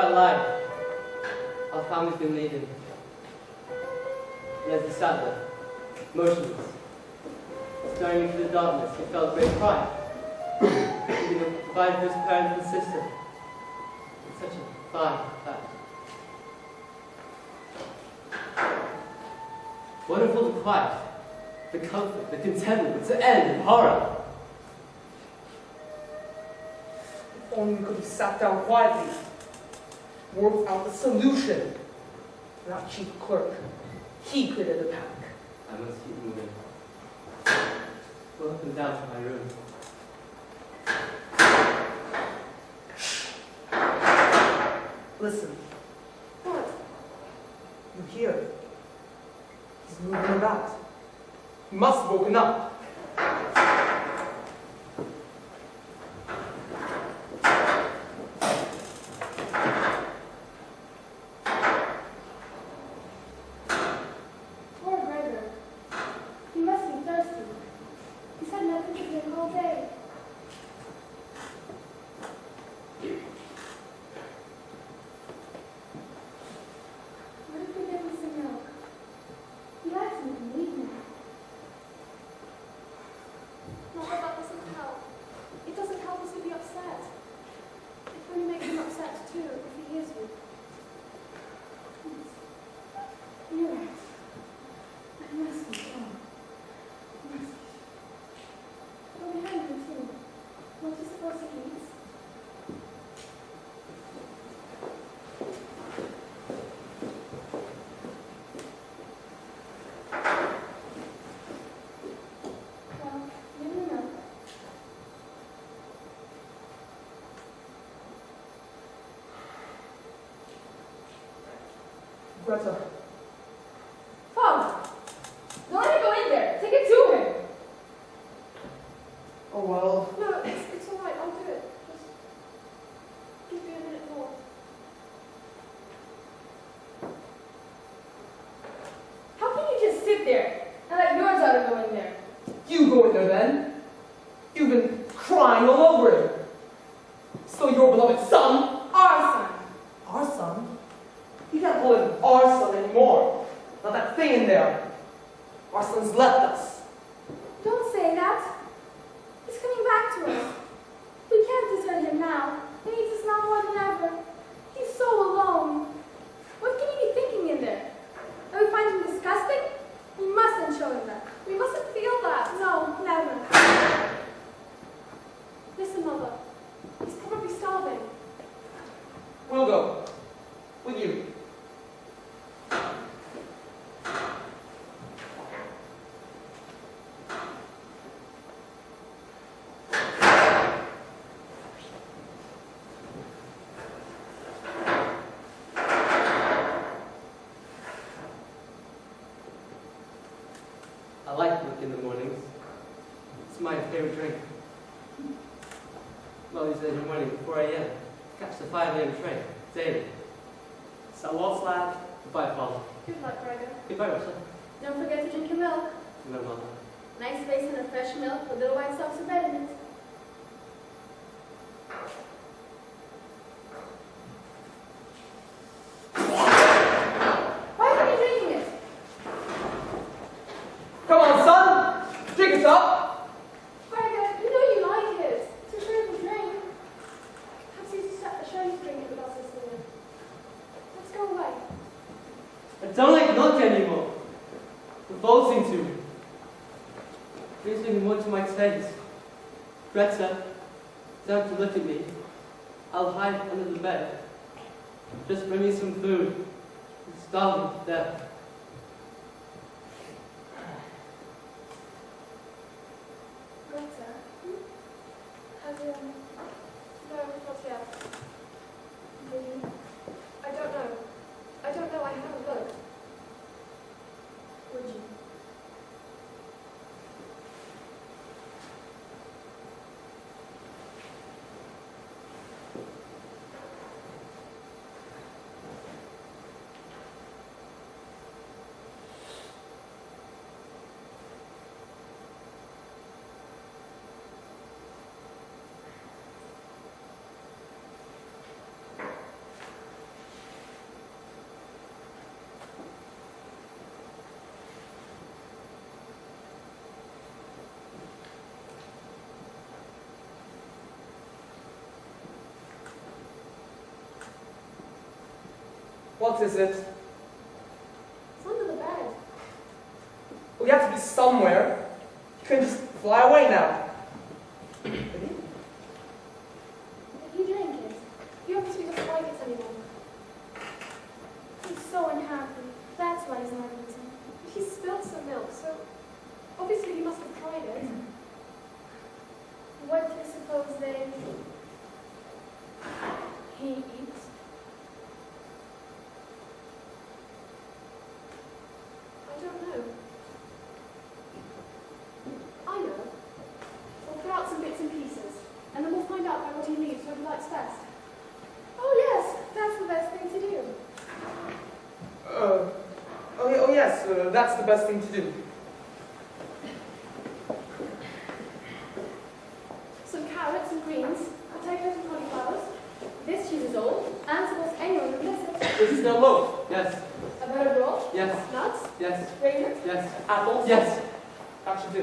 our lives, our family's been leading. And as he sat there, motionless, staring into the darkness, he felt great pride. He could provide for his parents and sister. It's such a fine fact. Wonderful the quiet, the comfort, the contentment, to end in horror. If only we could have sat down quietly, worked out the solution. Not chief clerk. He created the panic. I must keep moving. Go up and down to my room. Listen. What? You hear? He's moving about. He must have woken up. Poor Gregor. He must be thirsty. He's had nothing to drink all day. What if we give him some milk? He likes me to leave now. No, but that doesn't help. It doesn't help us to be upset. It really makes him upset too, if he hears you. You're right. I must be strong. Must be. We're behind him too. What do you suppose he needs? Well, give him the milk. Greta. Father! Don't let him go in there! Take it to him! Oh well. No, it's all right. I'll do it. Just give me a minute more. How can you just sit there and let your daughter go in there? You go in there then. You've been crying all over him. So your beloved son, Our son! our son, you can't call him our son anymore. Not that thing in there. Our son's left us. Don't say that. He's coming back to us. We can't desert him now. He needs us now more than ever. He's so alone. What can he be thinking in there? That we find him disgusting? We mustn't show him that. We mustn't feel that. No, never. Listen, Mother. He's probably starving. We'll go. With you. I like milk in the mornings. It's my favorite drink. Well, he said in the morning, 4 a.m. Catch the 5 a.m. train, daily. So what's that? Goodbye, Father. Good luck, Gregor. Goodbye, Russia. Don't forget to drink your milk. No, Mother. Nice basin of fresh milk with little white soft bread in it. Why are you drinking it? Come on, son. Drink it up. Gregor, you know you like it. It's your favorite drink. Perhaps you show you drink it with us this morning. Let's go away. I don't like milk anymore. Revolting to me. Brings me more to my taste. Greta, don't have to look at me. I'll hide under the bed. Just bring me some food. I'm starving to death. Greta? Have you... No, not yet. Really? I don't know. I don't know. I haven't looked. Would you? What is it? It's under the bed. Well, you have to be somewhere. You couldn't just fly away now. If you drink it, he obviously doesn't like it anymore. He's so unhappy. That's why he's not eating. But he spilled some milk, so obviously he must have tried it. What do you suppose he eats? I don't know. I know. We'll put out some bits and pieces, and then we'll find out by what he leaves what he likes best. Oh yes, that's the best thing to do. Oh yes, that's the best thing to do. Some carrots and greens, potatoes and cauliflowers. This cheese is old, and suppose anyone would miss it. This is no loaf. Yes. A bed of roll, Yes. nuts, Yes. raisins. Yes. Apples? Yes. That should do.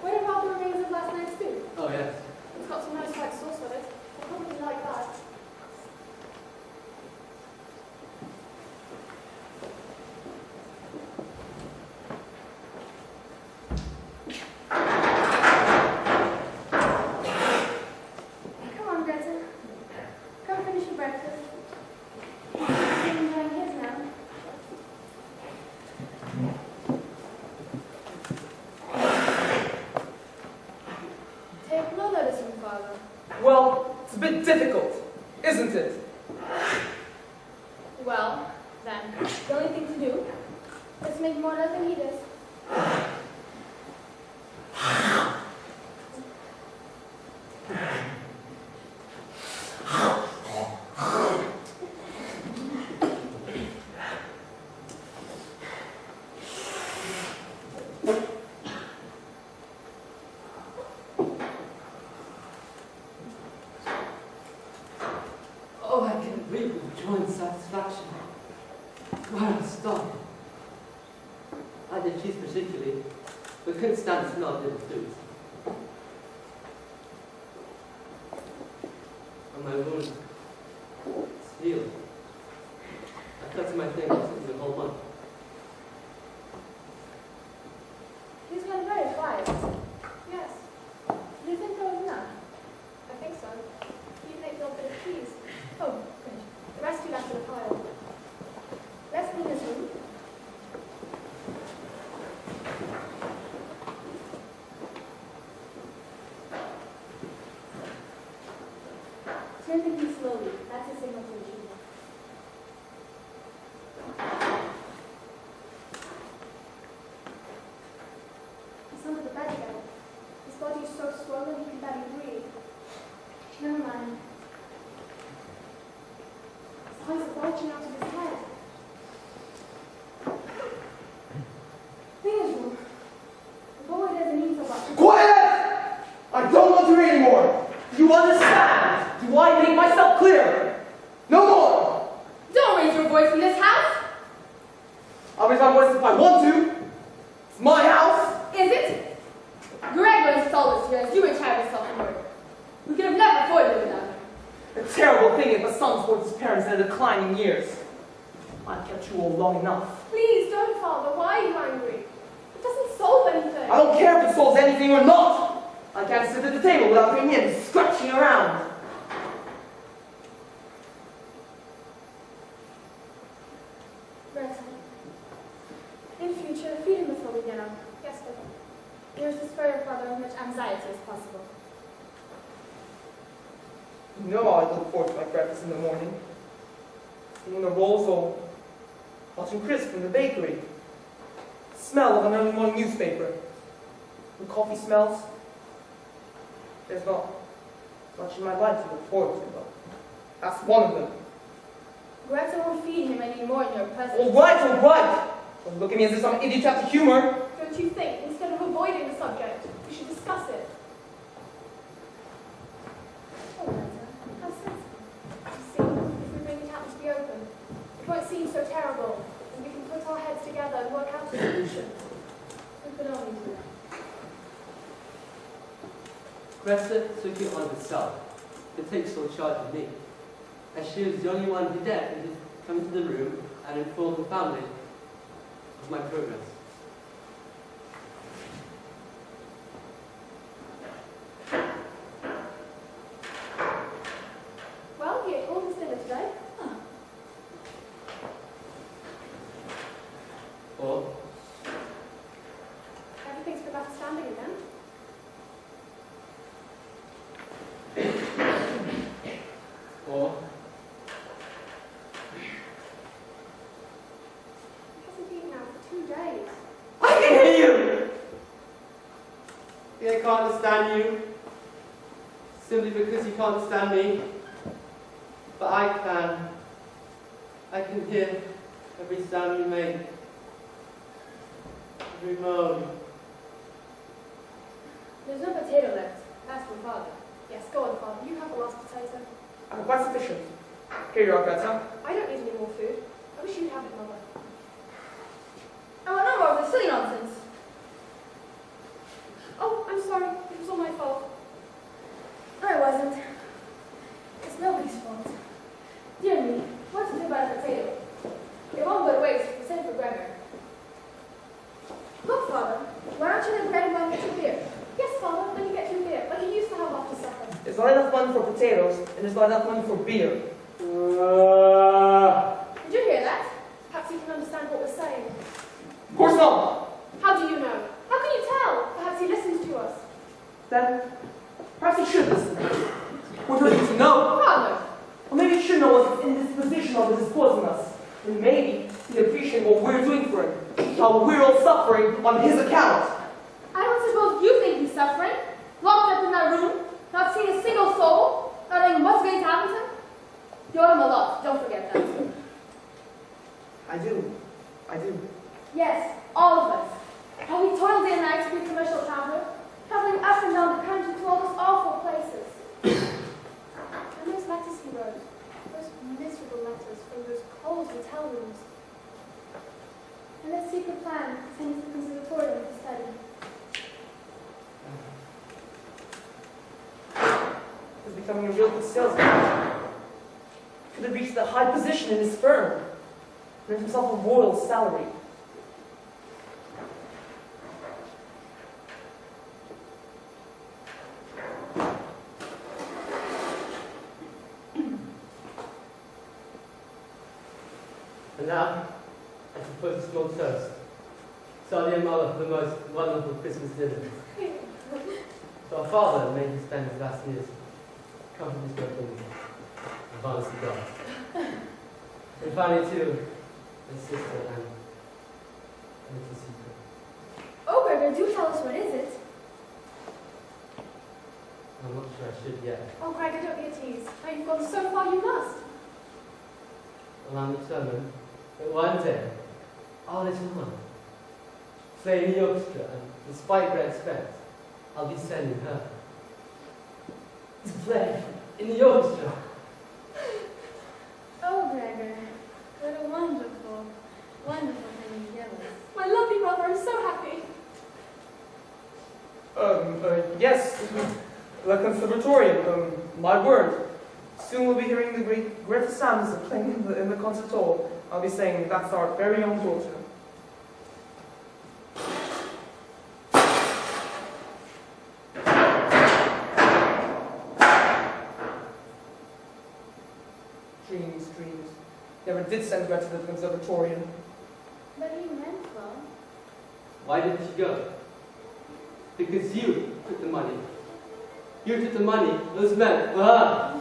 What about the remains of last night's stew? Oh, yes. It's got some nice white sauce on it. I'll probably like that. Come on, Greta. Come finish your breakfast. I'm enjoying his now. Take no notice from father. Well, it's a bit difficult, isn't it? Well, then, the only thing to do is to make more love than he does. Oh, I can weep with joy and satisfaction. Where I stop. I did cheese particularly, but couldn't stand the smell of little foods. And my wound is healed. I cut to my fingers in the whole month. He's gone very quiet. Yes, Do you think that was enough? I think so. Even ate a little bit of cheese. Oh, good. The rest you left in a pile. Let's clean this room. Turn the key slowly. That's a signal to achieve. He's under the bed again. His body is so swollen he can barely breathe. Never mind. His eyes are bulging out of his head. Clean his room. The boy doesn't need so much. Quiet! I don't want to hear anymore. Do you understand? Do I make myself clear? No more! Don't raise your voice in this house! I'll raise my voice if I want to. It's my house. Is it? Gregor installed us here as you retired yourself from murder. We could have never afforded it without him. A terrible thing if a son supports his parents in their declining years. I've kept you all long enough. Please don't, Father. Why are you angry? It doesn't solve anything. I don't care if it solves anything or not. I can't sit at the table without hearing him scratching around. Greta, in future, feed him before we get up. Yes, Father. Yours to spare your father as much anxiety as possible. You know I look forward to my breakfast in the morning. Eating the rolls or watching Chris from the bakery. The smell of an early morning newspaper. The coffee smells. There's not much in my life to look forward to, but that's one of them. Greta won't feed him any more in your presence. All right. Don't look at me as if I'm idiot after humor. Don't you think, instead of avoiding the subject, we should discuss it? Oh, Greta, how sensible. You see, if we bring it out into the open, it won't seem so terrible, and we can put our heads together and work out a solution. We could only do that. Greta took it on herself to take sole charge of me, as she was the only one who dared to come into the room and inform the family of my progress. Well, he ate all his dinner today. Or, Everything's been left standing again. or, He hasn't eaten now for 2 days. I can hear you! I can't understand you, simply because you can't understand me. But I can. I can hear every sound you make, every moan. There's no potato left. Ask my father. Yes, go on, Father. You have the last potato. I'm quite sufficient. Here you are, Greta. I don't need any more food. I wish you'd have it, Mother. I want no more of this silly nonsense. Oh, I'm sorry. It was all my fault. No, it wasn't. It's nobody's fault. Dear me, what to do about a potato? It won't go to waste. Send for Gregor. Look, Father, why don't you let Gregor go and get your beer? Yes, Father, let me get you a beer, like you used to have after supper. There's not enough money for potatoes, and there's not enough money for beer. Did you hear that? Perhaps you can understand what we're saying. Of course not! How do you know? How can you tell? Perhaps he listens to us. Then, perhaps he should listen. What do we need to know? Father! Or maybe he should know what's in this position of disposing us. And maybe he'd appreciate what we're doing for him. How we're all suffering on his account. I don't suppose you think he's suffering? Locked up in that room, not seeing a single soul, not knowing what's going to happen to him? You owe him a lot, don't forget that. I do. Yes, all of us. How we toiled day and night to be a commercial traveler, traveling up and down the country to all those awful places. And those letters he wrote, those miserable letters from those cold hotel rooms. And that secret plan to send us to the conservatorium to study. He's becoming a real good salesman. Could have reached a high position in his firm. Earned himself a royal salary. And now, I propose a small toast. Sorry, Mother, for the most wonderful Christmas dinner. So our father made him spend his last years comforting his work in the harness of God. And finally, too, his sister and a little secret. Oh, Gregor, do tell us what is it? I'm not sure I should yet. Oh, Gregor, don't be a tease. Now you've gone so far, you must. Well, I'm determined that one day, our little one, playing the orchestra, and despite great expense, I'll be sending her to play in the orchestra. Oh, Gregor, what a wonderful, wonderful thing you give us. My lovely brother, I'm so happy. Yes, the conservatorium, my word. Soon we'll be hearing the great Greta Samson playing in the concert hall. I'll be saying that's our very own daughter. Dreams. Never did send Greta to the conservatorium. But he meant well. Why didn't you go? Because you took the money. You took the money, those men, for her.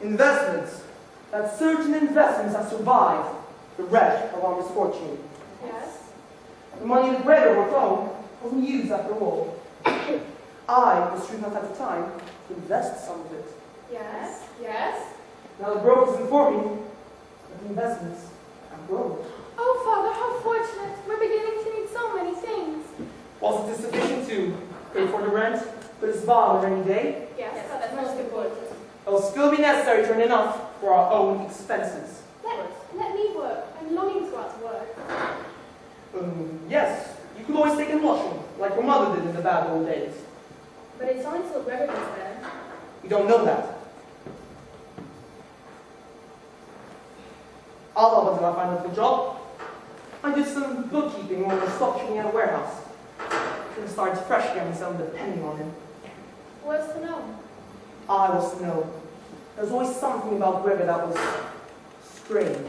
Investments. That certain investments have survived. the wreck of our misfortune. Yes? The money that Gregor worked on wasn't used after all. I was shrewd enough at the time to invest some of it. Yes? Yes? Now the brokers inform me that the investments have grown. Oh, Father, how fortunate. We're beginning to need so many things. Wasn't it sufficient to pay for the rent, for this bar on a rainy day? Yes, that's most important. It will still be necessary to earn enough for our own expenses. Let me work. I'm longing to go out to work. Yes, you could always take in washing, like your mother did in the bad old days. But it's only till Gregor gets there. You don't know that. I'll help until I find a good job. I did some bookkeeping or stock keeping at a warehouse. I'm going to start fresh again with someone depending on him. What's to know? I was to know. There's always something about Gregor that was strange.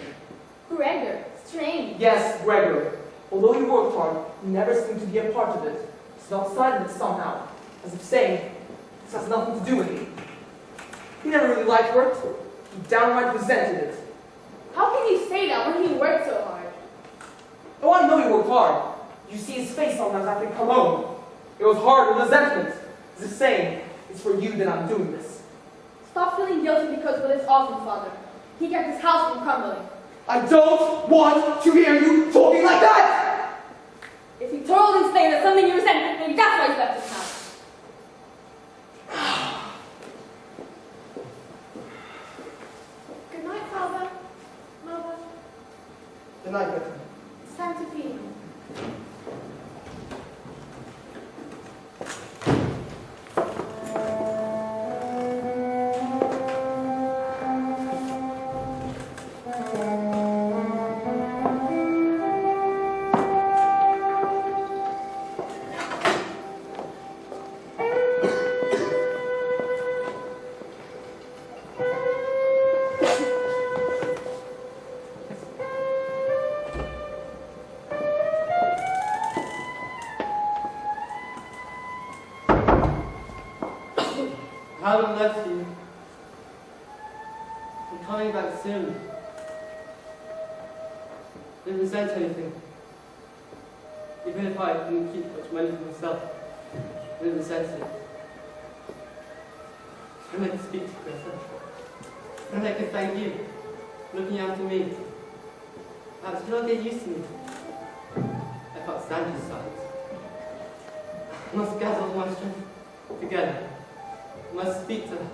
Gregor? Strange. Yes, Gregor. Although he worked hard, he never seemed to be a part of it. He's outside of it somehow, as if saying, this has nothing to do with me. He never really liked work. He downright resented it. How can you say that when he worked so hard? Oh, I know he worked hard. You see his face sometimes after he come home. It was hard with resentment. As if saying, it's for you that I'm doing this. Stop feeling guilty because of this awesome father. He kept his house from crumbling. I don't want to hear you talking like that! If he told him saying that something you resent, maybe that's why he left his house. Good night, Father. Mother. Good night, Betty. It's time to feed him. I haven't left you. I'm coming back soon. Didn't resent anything. Even if I didn't keep much money for myself, I didn't resent it. And I could speak to Chris. And I could thank you for looking after me. Perhaps you'll get used to me. I can't stand your silence. I must gather all my strength together. I must speak to her.